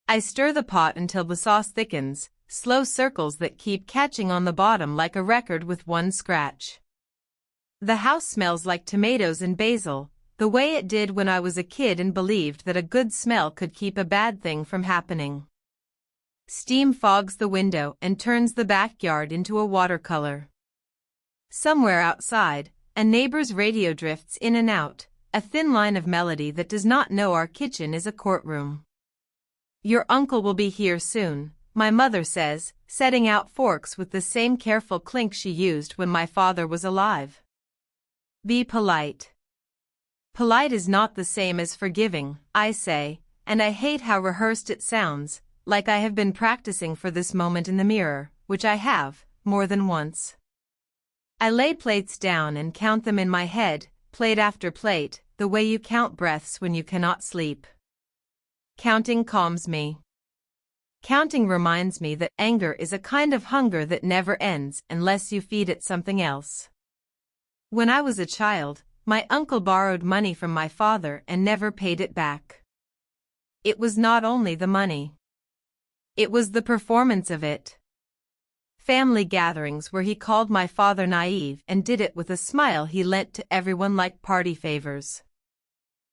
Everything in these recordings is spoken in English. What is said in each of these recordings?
I stir the pot until the sauce thickens, slow circles that keep catching on the bottom like a record with one scratch. The house smells like tomatoes and basil, the way it did when I was a kid and believed that a good smell could keep a bad thing from happening. Steam fogs the window and turns the backyard into a watercolor. Somewhere outside, a neighbor's radio drifts in and out, a thin line of melody that does not know our kitchen is a courtroom. Your uncle will be here soon, my mother says, setting out forks with the same careful clink she used when my father was alive. Be polite. Polite is not the same as forgiving, I say, and I hate how rehearsed it sounds, like I have been practicing for this moment in the mirror, which I have, more than once. I lay plates down and count them in my head, plate after plate, the way you count breaths when you cannot sleep. Counting calms me. Counting reminds me that anger is a kind of hunger that never ends unless you feed it something else. When I was a child, my uncle borrowed money from my father and never paid it back. It was not only the money. It was the performance of it. Family gatherings where he called my father naive and did it with a smile he lent to everyone like party favors.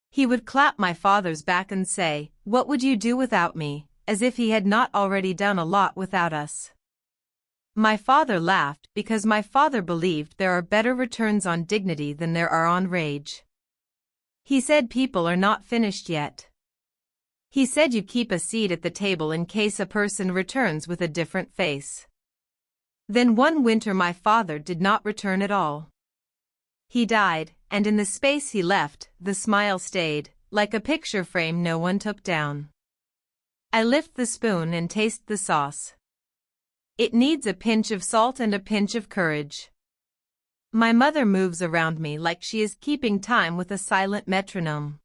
He would clap my father's back and say, "What would you do without me?" as if he had not already done a lot without us. My father laughed because my father believed there are better returns on dignity than there are on rage. He said people are not finished yet. He said you keep a seat at the table in case a person returns with a different face. Then one winter my father did not return at all. He died, and in the space he left, the smile stayed, like a picture frame no one took down. I lift the spoon and taste the sauce. It needs a pinch of salt and a pinch of courage. My mother moves around me like she is keeping time with a silent metronome.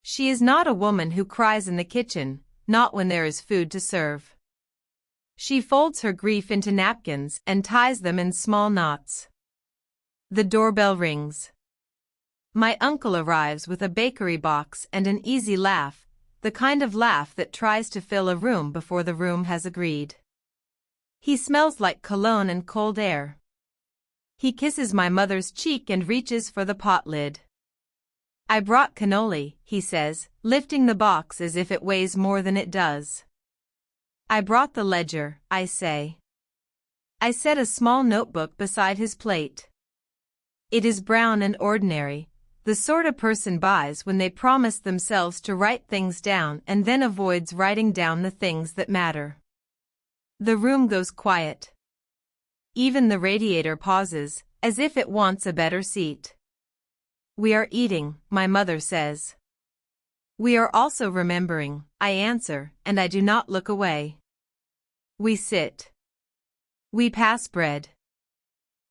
She is not a woman who cries in the kitchen, not when there is food to serve. She folds her grief into napkins and ties them in small knots. The doorbell rings. My uncle arrives with a bakery box and an easy laugh, the kind of laugh that tries to fill a room before the room has agreed. He smells like cologne and cold air. He kisses my mother's cheek and reaches for the pot lid. I brought cannoli, he says, lifting the box as if it weighs more than it does. I brought the ledger, I say. I set a small notebook beside his plate. It is brown and ordinary, the sort a person buys when they promise themselves to write things down and then avoids writing down the things that matter. The room goes quiet. Even the radiator pauses, as if it wants a better seat. We are eating, my mother says. We are also remembering, I answer, and I do not look away. We sit. We pass bread.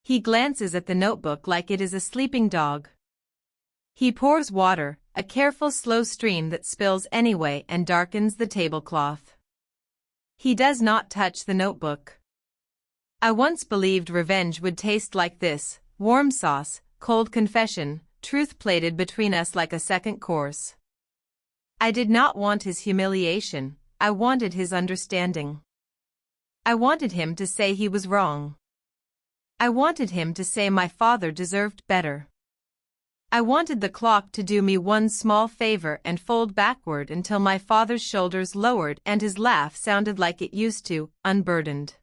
He glances at the notebook like it is a sleeping dog. He pours water, a careful slow stream that spills anyway and darkens the tablecloth. He does not touch the notebook. I once believed revenge would taste like this, warm sauce, cold confession, truth plated between us like a second course. I did not want his humiliation, I wanted his understanding. I wanted him to say he was wrong. I wanted him to say my father deserved better. I wanted the clock to do me one small favor and fold backward until my father's shoulders lowered and his laugh sounded like it used to, unburdened.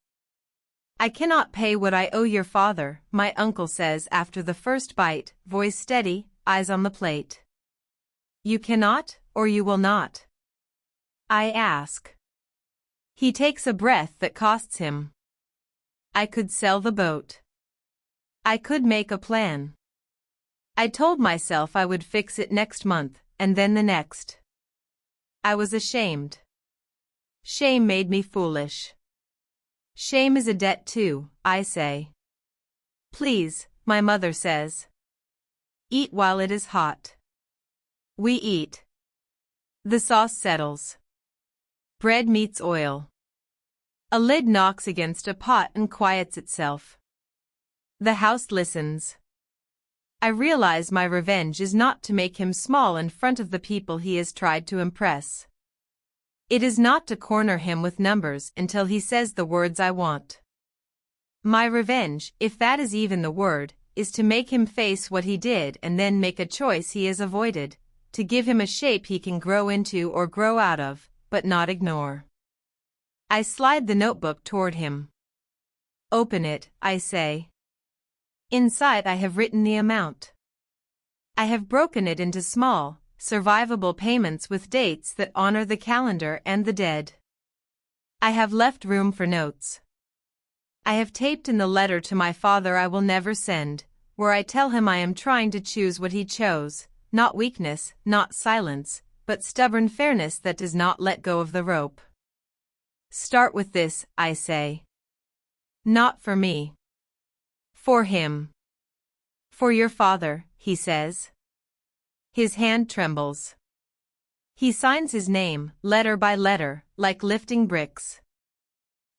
I cannot pay what I owe your father, my uncle says after the first bite, voice steady, eyes on the plate. You cannot, or you will not? I ask. He takes a breath that costs him. I could sell the boat. I could make a plan. I told myself I would fix it next month, and then the next. I was ashamed. Shame made me foolish. Shame is a debt too, I say. Please, my mother says. Eat while it is hot. We eat. The sauce settles. Bread meets oil. A lid knocks against a pot and quiets itself. The house listens. I realize my revenge is not to make him small in front of the people he has tried to impress. It is not to corner him with numbers until he says the words I want. My revenge, if that is even the word, is to make him face what he did and then make a choice he has avoided, to give him a shape he can grow into or grow out of, but not ignore. I slide the notebook toward him. Open it, I say. Inside I have written the amount. I have broken it into small, survivable payments with dates that honor the calendar and the dead. I have left room for notes. I have taped in the letter to my father I will never send, where I tell him I am trying to choose what he chose, not weakness, not silence, but stubborn fairness that does not let go of the rope. Start with this, I say. Not for me. For him. For your father, he says. His hand trembles. He signs his name, letter by letter, like lifting bricks.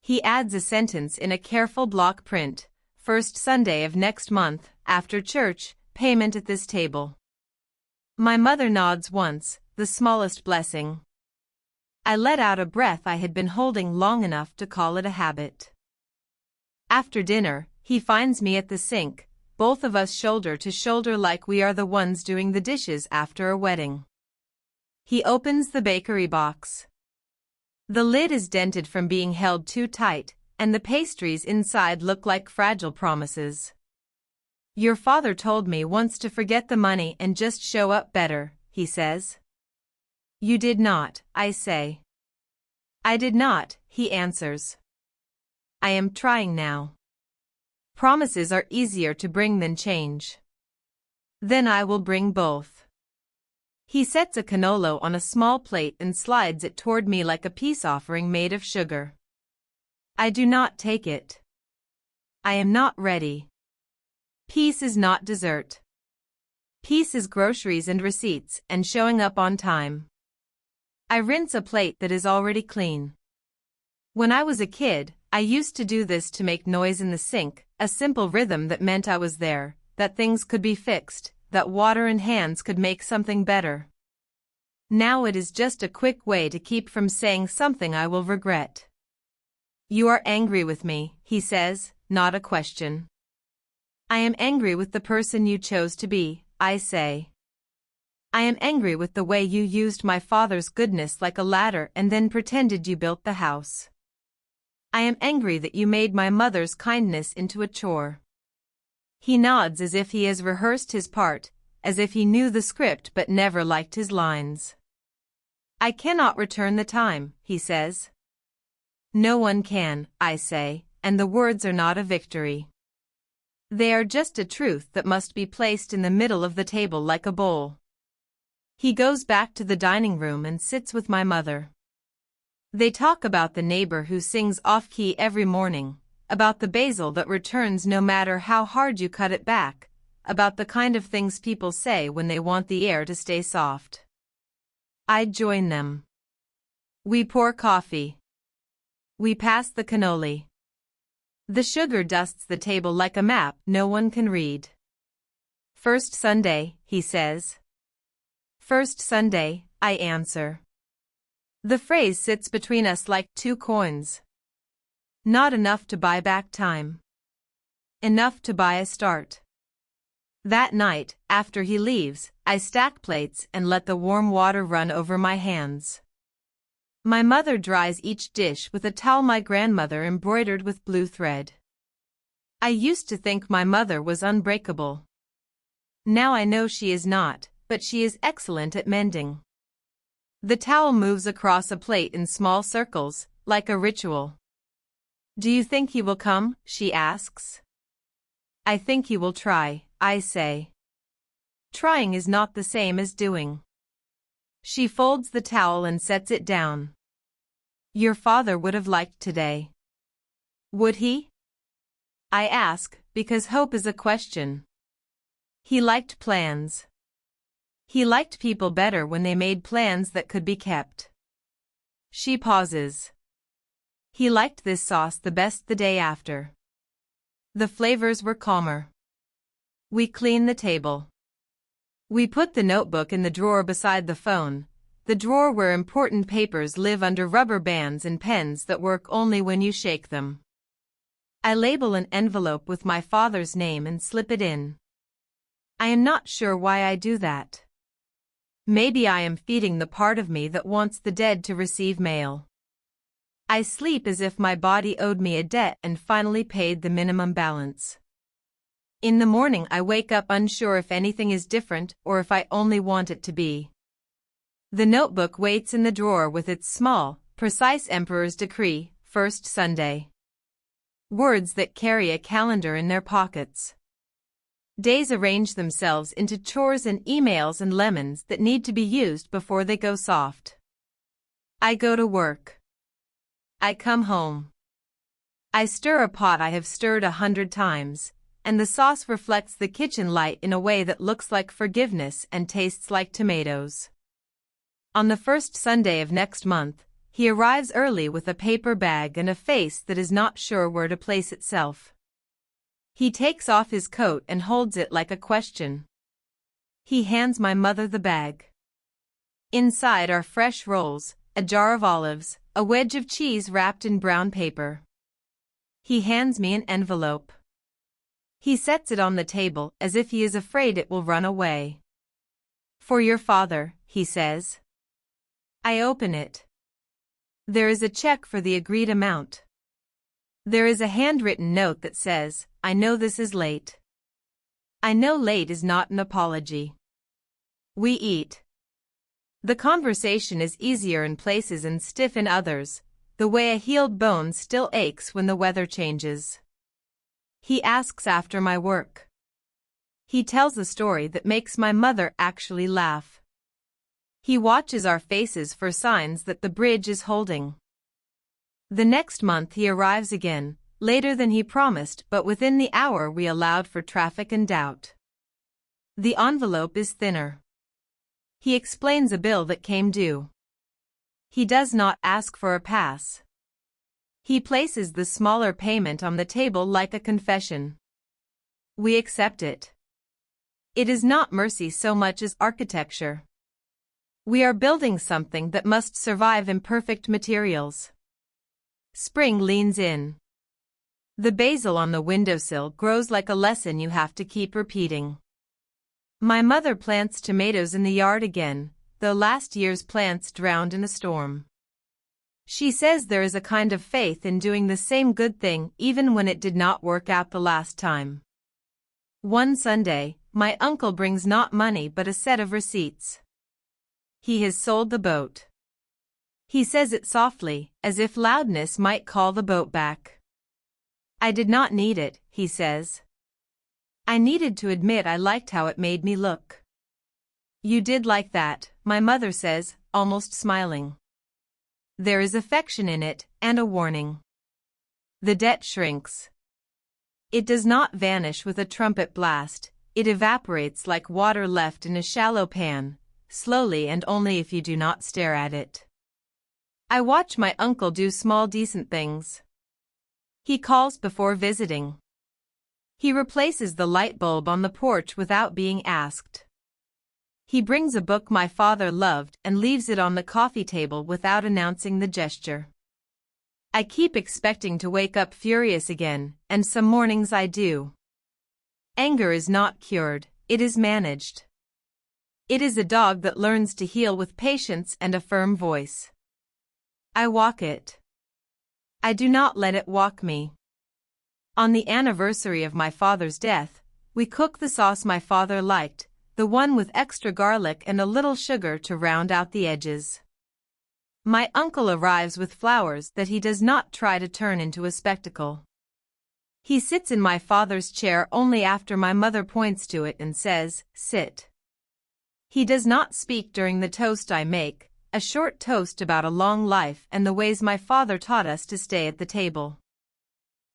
He adds a sentence in a careful block print, first Sunday of next month, after church, payment at this table. My mother nods once, the smallest blessing. I let out a breath I had been holding long enough to call it a habit. After dinner, he finds me at the sink, both of us shoulder to shoulder like we are the ones doing the dishes after a wedding. He opens the bakery box. The lid is dented from being held too tight, and the pastries inside look like fragile promises. Your father told me once to forget the money and just show up better, he says. You did not, I say. I did not, he answers. I am trying now. Promises are easier to bring than change. Then I will bring both. He sets a cannolo on a small plate and slides it toward me like a peace offering made of sugar. I do not take it. I am not ready. Peace is not dessert. Peace is groceries and receipts and showing up on time. I rinse a plate that is already clean. When I was a kid, I used to do this to make noise in the sink, a simple rhythm that meant I was there, that things could be fixed, that water and hands could make something better. Now it is just a quick way to keep from saying something I will regret. You are angry with me, he says, not a question. I am angry with the person you chose to be, I say. I am angry with the way you used my father's goodness like a ladder and then pretended you built the house. I am angry that you made my mother's kindness into a chore. He nods as if he has rehearsed his part, as if he knew the script but never liked his lines. I cannot return the time, he says. No one can, I say, and the words are not a victory. They are just a truth that must be placed in the middle of the table like a bowl. He goes back to the dining room and sits with my mother. They talk about the neighbor who sings off-key every morning, about the basil that returns no matter how hard you cut it back, about the kind of things people say when they want the air to stay soft. I join them. We pour coffee. We pass the cannoli. The sugar dusts the table like a map no one can read. First Sunday, he says. First Sunday, I answer. The phrase sits between us like 2 coins. Not enough to buy back time. Enough to buy a start. That night, after he leaves, I stack plates and let the warm water run over my hands. My mother dries each dish with a towel my grandmother embroidered with blue thread. I used to think my mother was unbreakable. Now I know she is not, but she is excellent at mending. The towel moves across a plate in small circles, like a ritual. Do you think he will come? She asks. I think he will try, I say. Trying is not the same as doing. She folds the towel and sets it down. Your father would have liked today. Would he? I ask, because hope is a question. He liked plans. He liked people better when they made plans that could be kept. She pauses. He liked this sauce the best the day after. The flavors were calmer. We clean the table. We put the notebook in the drawer beside the phone, the drawer where important papers live under rubber bands and pens that work only when you shake them. I label an envelope with my father's name and slip it in. I am not sure why I do that. Maybe I am feeding the part of me that wants the dead to receive mail. I sleep as if my body owed me a debt and finally paid the minimum balance. In the morning I wake up unsure if anything is different or if I only want it to be. The notebook waits in the drawer with its small, precise Emperor's Decree, first Sunday. Words that carry a calendar in their pockets. Days arrange themselves into chores and emails and lemons that need to be used before they go soft. I go to work. I come home. I stir a pot I have stirred 100 times, and the sauce reflects the kitchen light in a way that looks like forgiveness and tastes like tomatoes. On the first Sunday of next month, he arrives early with a paper bag and a face that is not sure where to place itself. He takes off his coat and holds it like a question. He hands my mother the bag. Inside are fresh rolls, a jar of olives, a wedge of cheese wrapped in brown paper. He hands me an envelope. He sets it on the table as if he is afraid it will run away. For your father, he says. I open it. There is a check for the agreed amount. There is a handwritten note that says, I know this is late. I know late is not an apology. We eat. The conversation is easier in places and stiff in others, the way a healed bone still aches when the weather changes. He asks after my work. He tells a story that makes my mother actually laugh. He watches our faces for signs that the bridge is holding. The next month he arrives again, later than he promised but within the hour we allowed for traffic and doubt. The envelope is thinner. He explains a bill that came due. He does not ask for a pass. He places the smaller payment on the table like a confession. We accept it. It is not mercy so much as architecture. We are building something that must survive imperfect materials. Spring leans in. The basil on the windowsill grows like a lesson you have to keep repeating. My mother plants tomatoes in the yard again, though last year's plants drowned in a storm. She says there is a kind of faith in doing the same good thing even when it did not work out the last time. One Sunday, my uncle brings not money but a set of receipts. He has sold the boat. He says it softly, as if loudness might call the boat back. I did not need it, he says. I needed to admit I liked how it made me look. You did like that, my mother says, almost smiling. There is affection in it, and a warning. The debt shrinks. It does not vanish with a trumpet blast, it evaporates like water left in a shallow pan, slowly and only if you do not stare at it. I watch my uncle do small decent things. He calls before visiting. He replaces the light bulb on the porch without being asked. He brings a book my father loved and leaves it on the coffee table without announcing the gesture. I keep expecting to wake up furious again, and some mornings I do. Anger is not cured, it is managed. It is a dog that learns to heel with patience and a firm voice. I walk it. I do not let it walk me. On the anniversary of my father's death, we cook the sauce my father liked, the one with extra garlic and a little sugar to round out the edges. My uncle arrives with flowers that he does not try to turn into a spectacle. He sits in my father's chair only after my mother points to it and says, "Sit." He does not speak during the toast I make, a short toast about a long life and the ways my father taught us to stay at the table.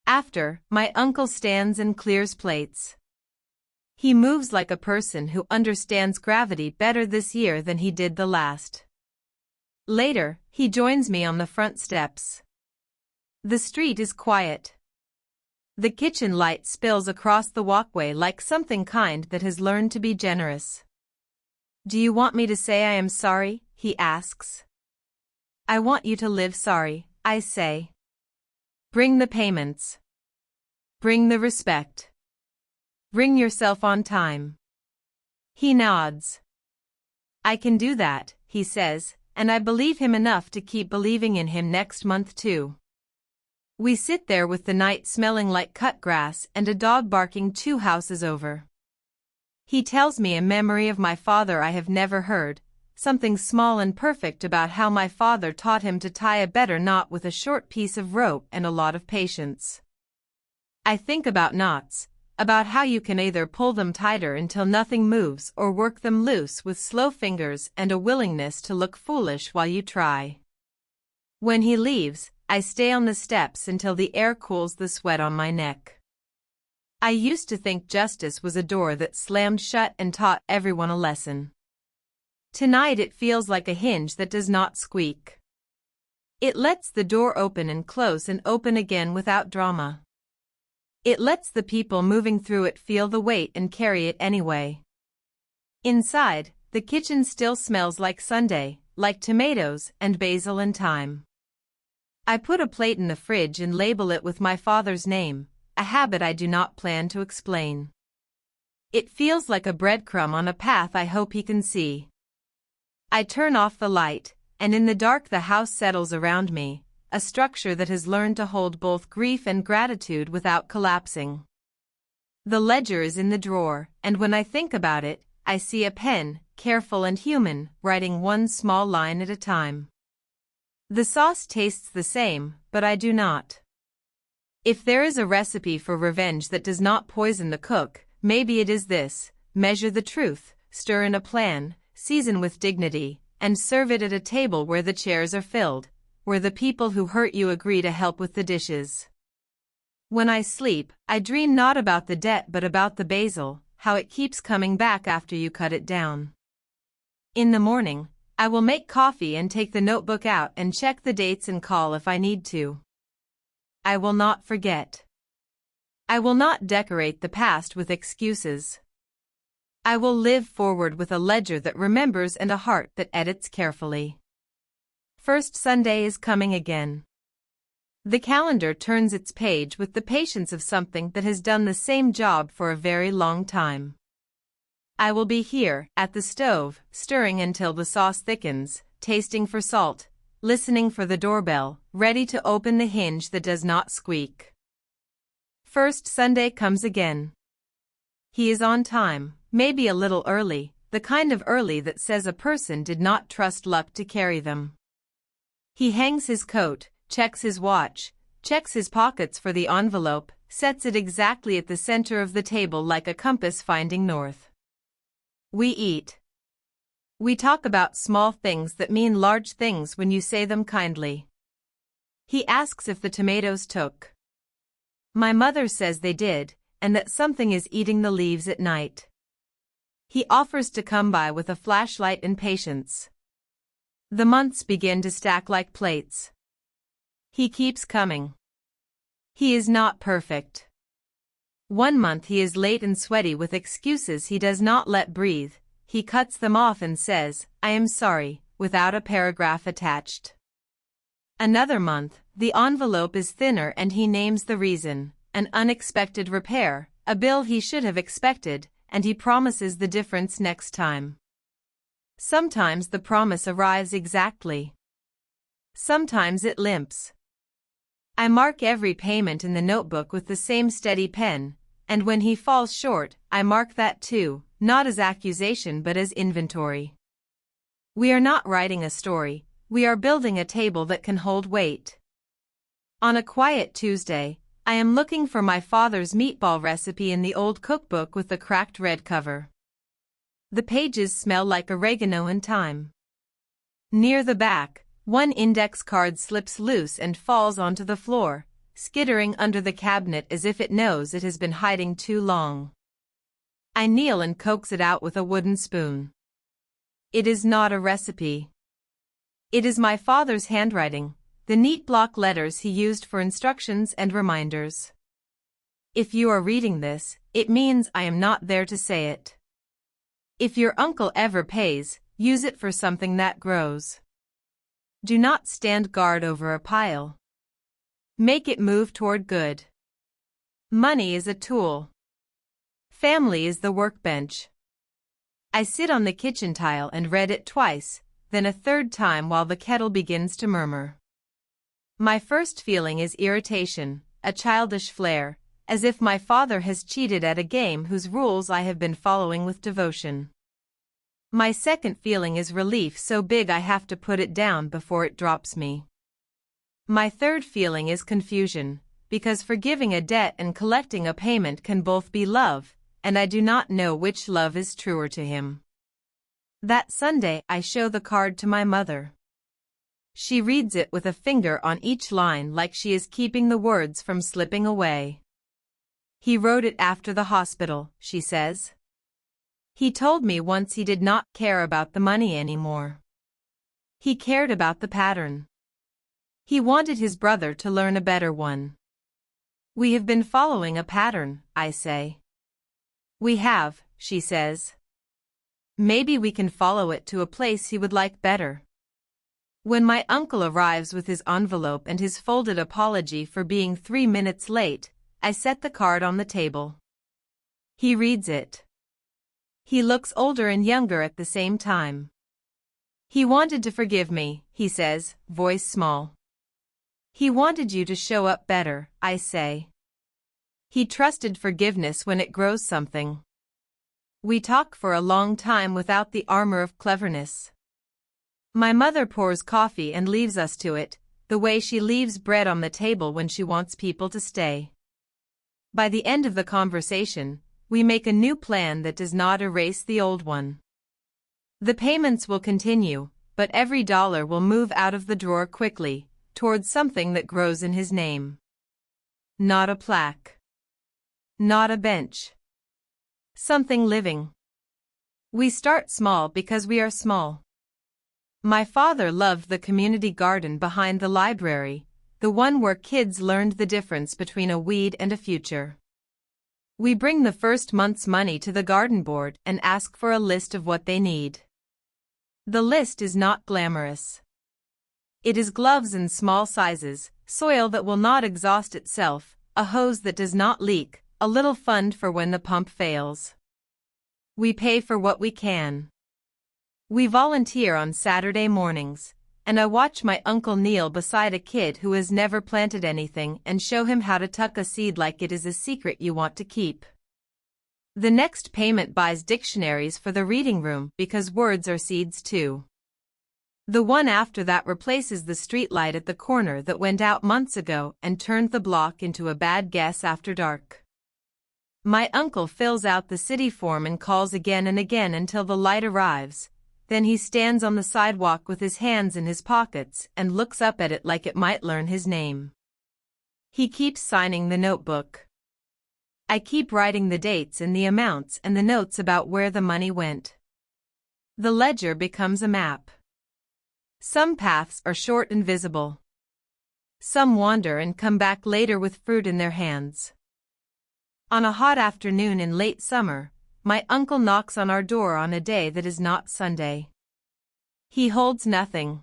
After, my uncle stands and clears plates. He moves like a person who understands gravity better this year than he did the last. Later, he joins me on the front steps. The street is quiet. The kitchen light spills across the walkway like something kind that has learned to be generous. "Do you want me to say I am sorry?" he asks. I want you to live sorry, I say. Bring the payments. Bring the respect. Bring yourself on time. He nods. I can do that, he says, and I believe him enough to keep believing in him next month too. We sit there with the night smelling like cut grass and a dog barking 2 houses over. He tells me a memory of my father I have never heard, something small and perfect about how my father taught him to tie a better knot with a short piece of rope and a lot of patience. I think about knots, about how you can either pull them tighter until nothing moves or work them loose with slow fingers and a willingness to look foolish while you try. When he leaves, I stay on the steps until the air cools the sweat on my neck. I used to think justice was a door that slammed shut and taught everyone a lesson. Tonight it feels like a hinge that does not squeak. It lets the door open and close and open again without drama. It lets the people moving through it feel the weight and carry it anyway. Inside, the kitchen still smells like Sunday, like tomatoes and basil and thyme. I put a plate in the fridge and label it with my father's name, a habit I do not plan to explain. It feels like a breadcrumb on a path I hope he can see. I turn off the light, and in the dark the house settles around me, a structure that has learned to hold both grief and gratitude without collapsing. The ledger is in the drawer, and when I think about it, I see a pen, careful and human, writing one small line at a time. The sauce tastes the same, but I do not. If there is a recipe for revenge that does not poison the cook, maybe it is this: measure the truth, stir in a plan, season with dignity, and serve it at a table where the chairs are filled, where the people who hurt you agree to help with the dishes. When I sleep, I dream not about the debt but about the basil, how it keeps coming back after you cut it down. In the morning, I will make coffee and take the notebook out and check the dates and call if I need to. I will not forget. I will not decorate the past with excuses. I will live forward with a ledger that remembers and a heart that edits carefully. First Sunday is coming again. The calendar turns its page with the patience of something that has done the same job for a very long time. I will be here, at the stove, stirring until the sauce thickens, tasting for salt, listening for the doorbell, ready to open the hinge that does not squeak. First Sunday comes again. He is on time, maybe a little early, the kind of early that says a person did not trust luck to carry them. He hangs his coat, checks his watch, checks his pockets for the envelope, sets it exactly at the center of the table like a compass finding north. We eat. We talk about small things that mean large things when you say them kindly. He asks if the tomatoes took. My mother says they did, and that something is eating the leaves at night. He offers to come by with a flashlight and patience. The months begin to stack like plates. He keeps coming. He is not perfect. One month he is late and sweaty with excuses he does not let breathe. He cuts them off and says, "I am sorry," without a paragraph attached. Another month, the envelope is thinner and he names the reason: an unexpected repair, a bill he should have expected, and he promises the difference next time. Sometimes the promise arrives exactly. Sometimes it limps. I mark every payment in the notebook with the same steady pen, and when he falls short, I mark that too, not as accusation but as inventory. We are not writing a story, we are building a table that can hold weight. On a quiet Tuesday, I am looking for my father's meatball recipe in the old cookbook with the cracked red cover. The pages smell like oregano and thyme. Near the back, one index card slips loose and falls onto the floor, skittering under the cabinet as if it knows it has been hiding too long. I kneel and coax it out with a wooden spoon. It is not a recipe. It is my father's handwriting, the neat block letters he used for instructions and reminders. If you are reading this, it means I am not there to say it. If your uncle ever pays, use it for something that grows. Do not stand guard over a pile. Make it move toward good. Money is a tool. Family is the workbench. I sit on the kitchen tile and read it twice, then a third time while the kettle begins to murmur. My first feeling is irritation, a childish flare, as if my father has cheated at a game whose rules I have been following with devotion. My second feeling is relief so big I have to put it down before it drops me. My third feeling is confusion, because forgiving a debt and collecting a payment can both be love, and I do not know which love is truer to him. That Sunday I show the card to my mother. She reads it with a finger on each line like she is keeping the words from slipping away. He wrote it after the hospital, she says. He told me once he did not care about the money anymore. He cared about the pattern. He wanted his brother to learn a better one. We have been following a pattern, I say. We have, she says. Maybe we can follow it to a place he would like better. When my uncle arrives with his envelope and his folded apology for being 3 minutes late, I set the card on the table. He reads it. He looks older and younger at the same time. He wanted to forgive me, he says, voice small. He wanted you to show up better, I say. He trusted forgiveness when it grows something. We talk for a long time without the armor of cleverness. My mother pours coffee and leaves us to it, the way she leaves bread on the table when she wants people to stay. By the end of the conversation, we make a new plan that does not erase the old one. The payments will continue, but every dollar will move out of the drawer quickly, towards something that grows in his name. Not a plaque. Not a bench. Something living. We start small because we are small. My father loved the community garden behind the library, the one where kids learned the difference between a weed and a future. We bring the first month's money to the garden board and ask for a list of what they need. The list is not glamorous. It is gloves in small sizes, soil that will not exhaust itself, a hose that does not leak, a little fund for when the pump fails. We pay for what we can. We volunteer on Saturday mornings, and I watch my uncle kneel beside a kid who has never planted anything and show him how to tuck a seed like it is a secret you want to keep. The next payment buys dictionaries for the reading room because words are seeds too. The one after that replaces the streetlight at the corner that went out months ago and turned the block into a bad guess after dark. My uncle fills out the city form and calls again and again until the light arrives. Then he stands on the sidewalk with his hands in his pockets and looks up at it like it might learn his name. He keeps signing the notebook. I keep writing the dates and the amounts and the notes about where the money went. The ledger becomes a map. Some paths are short and visible. Some wander and come back later with fruit in their hands. On a hot afternoon in late summer, my uncle knocks on our door on a day that is not Sunday. He holds nothing.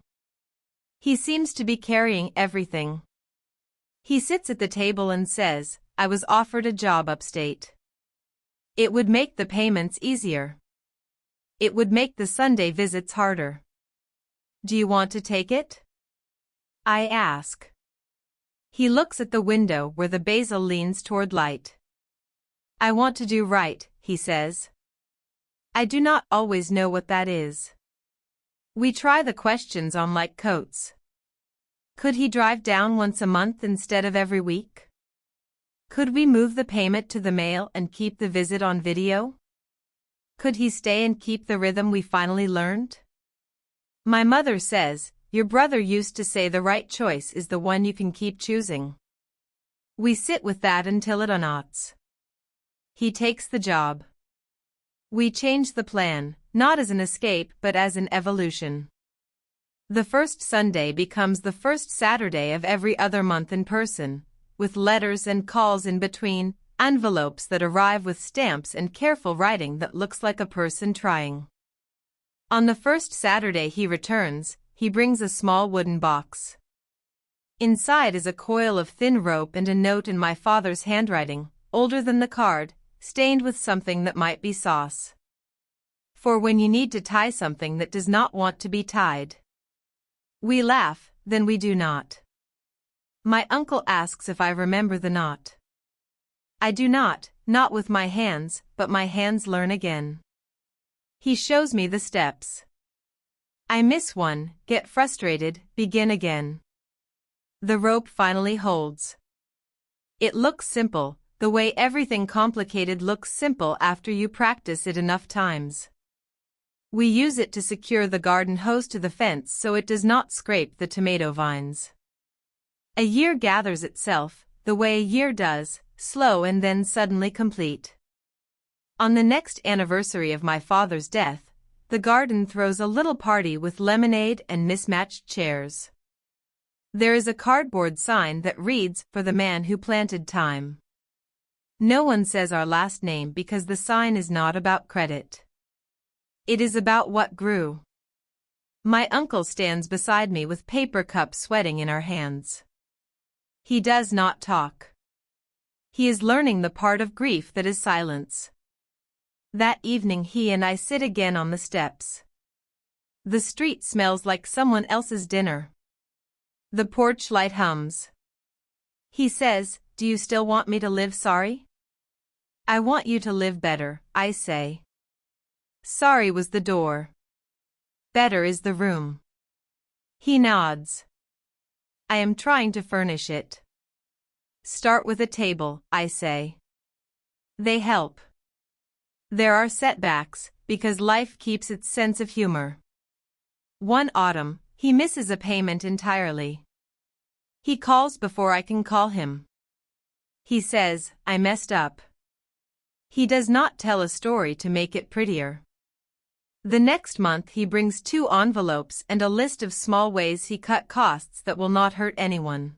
He seems to be carrying everything. He sits at the table and says, "I was offered a job upstate. It would make the payments easier. It would make the Sunday visits harder. Do you want to take it?" I ask. He looks at the window where the basil leans toward light. "I want to do right," he says. I do not always know what that is. We try the questions on like coats. Could he drive down once a month instead of every week? Could we move the payment to the mail and keep the visit on video? Could he stay and keep the rhythm we finally learned? My mother says, "Your brother used to say the right choice is the one you can keep choosing." We sit with that until it unknots. He takes the job. We change the plan, not as an escape but as an evolution. The first Sunday becomes the first Saturday of every other month in person, with letters and calls in between, envelopes that arrive with stamps and careful writing that looks like a person trying. On the first Saturday he returns, he brings a small wooden box. Inside is a coil of thin rope and a note in my father's handwriting, older than the card, stained with something that might be sauce. For when you need to tie something that does not want to be tied. We laugh, then we do not. My uncle asks if I remember the knot. I do not with my hands, but my hands learn again. He shows me the steps. I miss one, get frustrated, begin again. The rope finally holds. It looks simple, the way everything complicated looks simple after you practice it enough times. We use it to secure the garden hose to the fence so it does not scrape the tomato vines. A year gathers itself, the way a year does, slow and then suddenly complete. On the next anniversary of my father's death, the garden throws a little party with lemonade and mismatched chairs. There is a cardboard sign that reads, "For the man who planted time." No one says our last name because the sign is not about credit. It is about what grew. My uncle stands beside me with paper cups sweating in our hands. He does not talk. He is learning the part of grief that is silence. That evening he and I sit again on the steps. The street smells like someone else's dinner. The porch light hums. He says, "Do you still want me to live sorry?" "I want you to live better," I say. Sorry was the door. Better is the room. He nods. I am trying to furnish it. Start with a table, I say. They help. There are setbacks, because life keeps its sense of humor. One autumn, he misses a payment entirely. He calls before I can call him. He says, "I messed up." He does not tell a story to make it prettier. The next month he brings 2 envelopes and a list of small ways he cut costs that will not hurt anyone.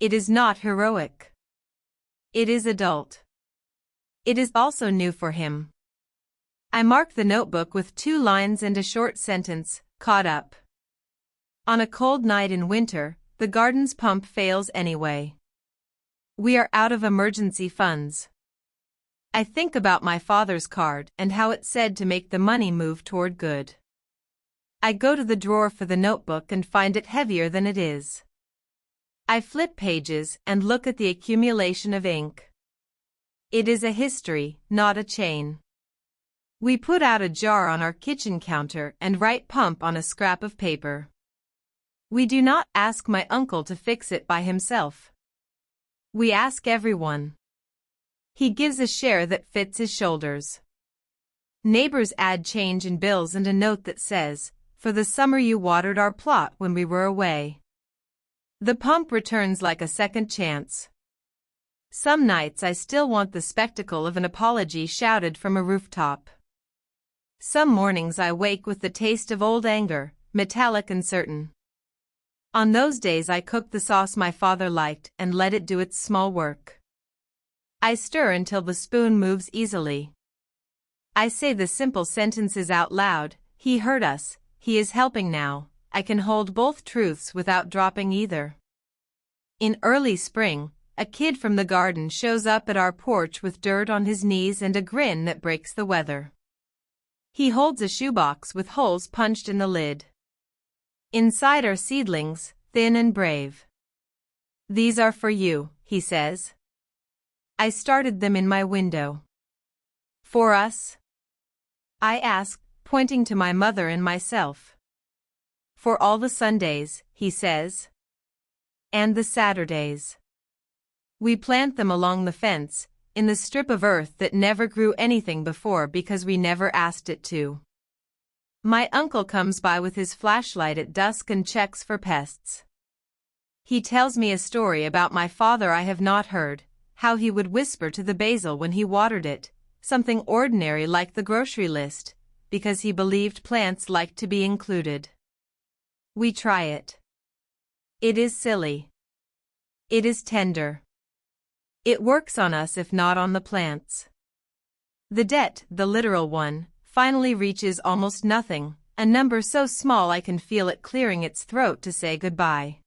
It is not heroic. It is adult. It is also new for him. I mark the notebook with 2 lines and a short sentence, "Caught up." On a cold night in winter, the garden's pump fails anyway. We are out of emergency funds. I think about my father's card and how it said to make the money move toward good. I go to the drawer for the notebook and find it heavier than it is. I flip pages and look at the accumulation of ink. It is a history, not a chain. We put out a jar on our kitchen counter and write pump on a scrap of paper. We do not ask my uncle to fix it by himself. We ask everyone. He gives a share that fits his shoulders. Neighbors add change in bills and a note that says, "For the summer you watered our plot when we were away." The pump returns like a second chance. Some nights I still want the spectacle of an apology shouted from a rooftop. Some mornings I wake with the taste of old anger, metallic and certain. On those days I cook the sauce my father liked and let it do its small work. I stir until the spoon moves easily. I say the simple sentences out loud, "He heard us, he is helping now." I can hold both truths without dropping either. In early spring, a kid from the garden shows up at our porch with dirt on his knees and a grin that breaks the weather. He holds a shoebox with holes punched in the lid. Inside are seedlings, thin and brave. "These are for you," he says. I started them in my window. "For us?" I ask, pointing to my mother and myself. "For all the Sundays," he says. "And the Saturdays." We plant them along the fence, in the strip of earth that never grew anything before because we never asked it to. My uncle comes by with his flashlight at dusk and checks for pests. He tells me a story about my father I have not heard, how he would whisper to the basil when he watered it, something ordinary like the grocery list, because he believed plants liked to be included. We try it. It is silly. It is tender. It works on us if not on the plants. The debt, the literal one, finally reaches almost nothing, a number so small I can feel it clearing its throat to say goodbye.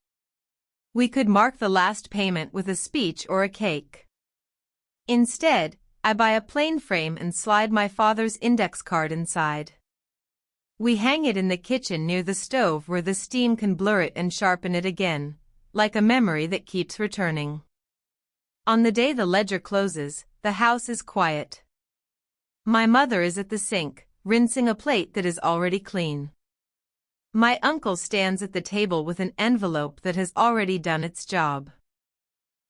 We could mark the last payment with a speech or a cake. Instead, I buy a plain frame and slide my father's index card inside. We hang it in the kitchen near the stove where the steam can blur it and sharpen it again, like a memory that keeps returning. On the day the ledger closes, the house is quiet. My mother is at the sink, rinsing a plate that is already clean. My uncle stands at the table with an envelope that has already done its job.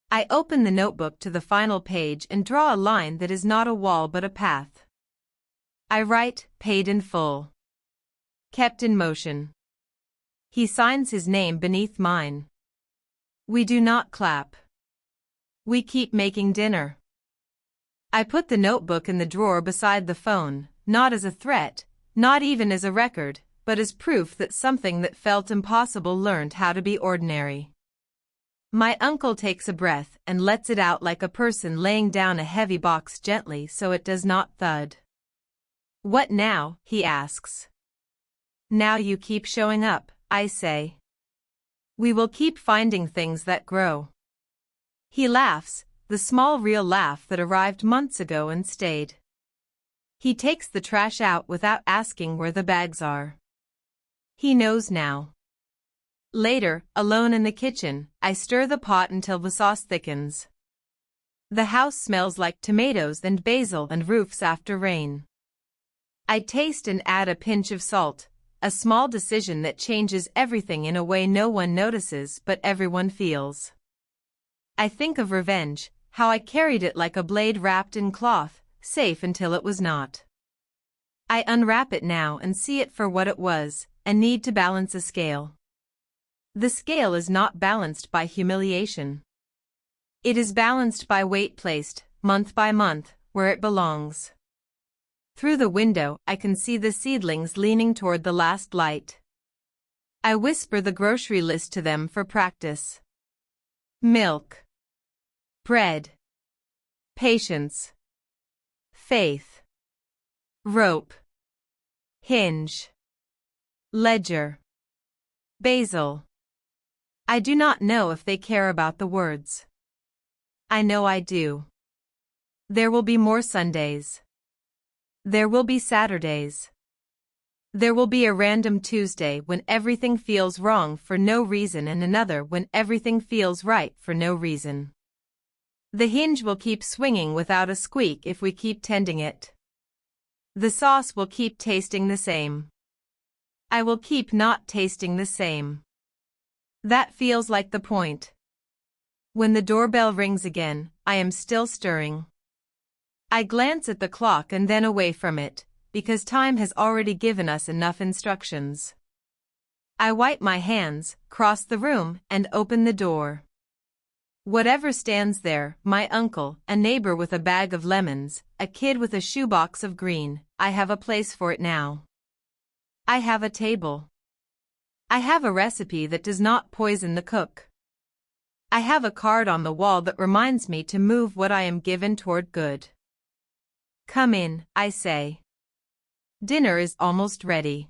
I open the notebook to the final page and draw a line that is not a wall but a path. I write, paid in full. Kept in motion. He signs his name beneath mine. We do not clap. We keep making dinner. I put the notebook in the drawer beside the phone, not as a threat, not even as a record, but as proof that something that felt impossible learned how to be ordinary. My uncle takes a breath and lets it out like a person laying down a heavy box gently so it does not thud. What now? He asks. Now you keep showing up, I say. We will keep finding things that grow. He laughs, the small real laugh that arrived months ago and stayed. He takes the trash out without asking where the bags are. He knows now. Later, alone in the kitchen, I stir the pot until the sauce thickens. The house smells like tomatoes and basil and roofs after rain. I taste and add a pinch of salt, a small decision that changes everything in a way no one notices but everyone feels. I think of revenge, how I carried it like a blade wrapped in cloth, safe until it was not. I unwrap it now and see it for what it was, a need to balance a scale. The scale is not balanced by humiliation. It is balanced by weight placed, month by month, where it belongs. Through the window, I can see the seedlings leaning toward the last light. I whisper the grocery list to them for practice. Milk. Bread. Patience. Faith. Rope. Hinge. Ledger. Basil. I do not know if they care about the words. I know I do. There will be more Sundays. There will be Saturdays. There will be a random Tuesday when everything feels wrong for no reason and another when everything feels right for no reason. The hinge will keep swinging without a squeak if we keep tending it. The sauce will keep tasting the same. I will keep not tasting the same. That feels like the point. When the doorbell rings again, I am still stirring. I glance at the clock and then away from it, because time has already given us enough instructions. I wipe my hands, cross the room, and open the door. Whatever stands there, my uncle, a neighbor with a bag of lemons, a kid with a shoebox of green, I have a place for it now. I have a table. I have a recipe that does not poison the cook. I have a card on the wall that reminds me to move what I am given toward good. Come in, I say. Dinner is almost ready.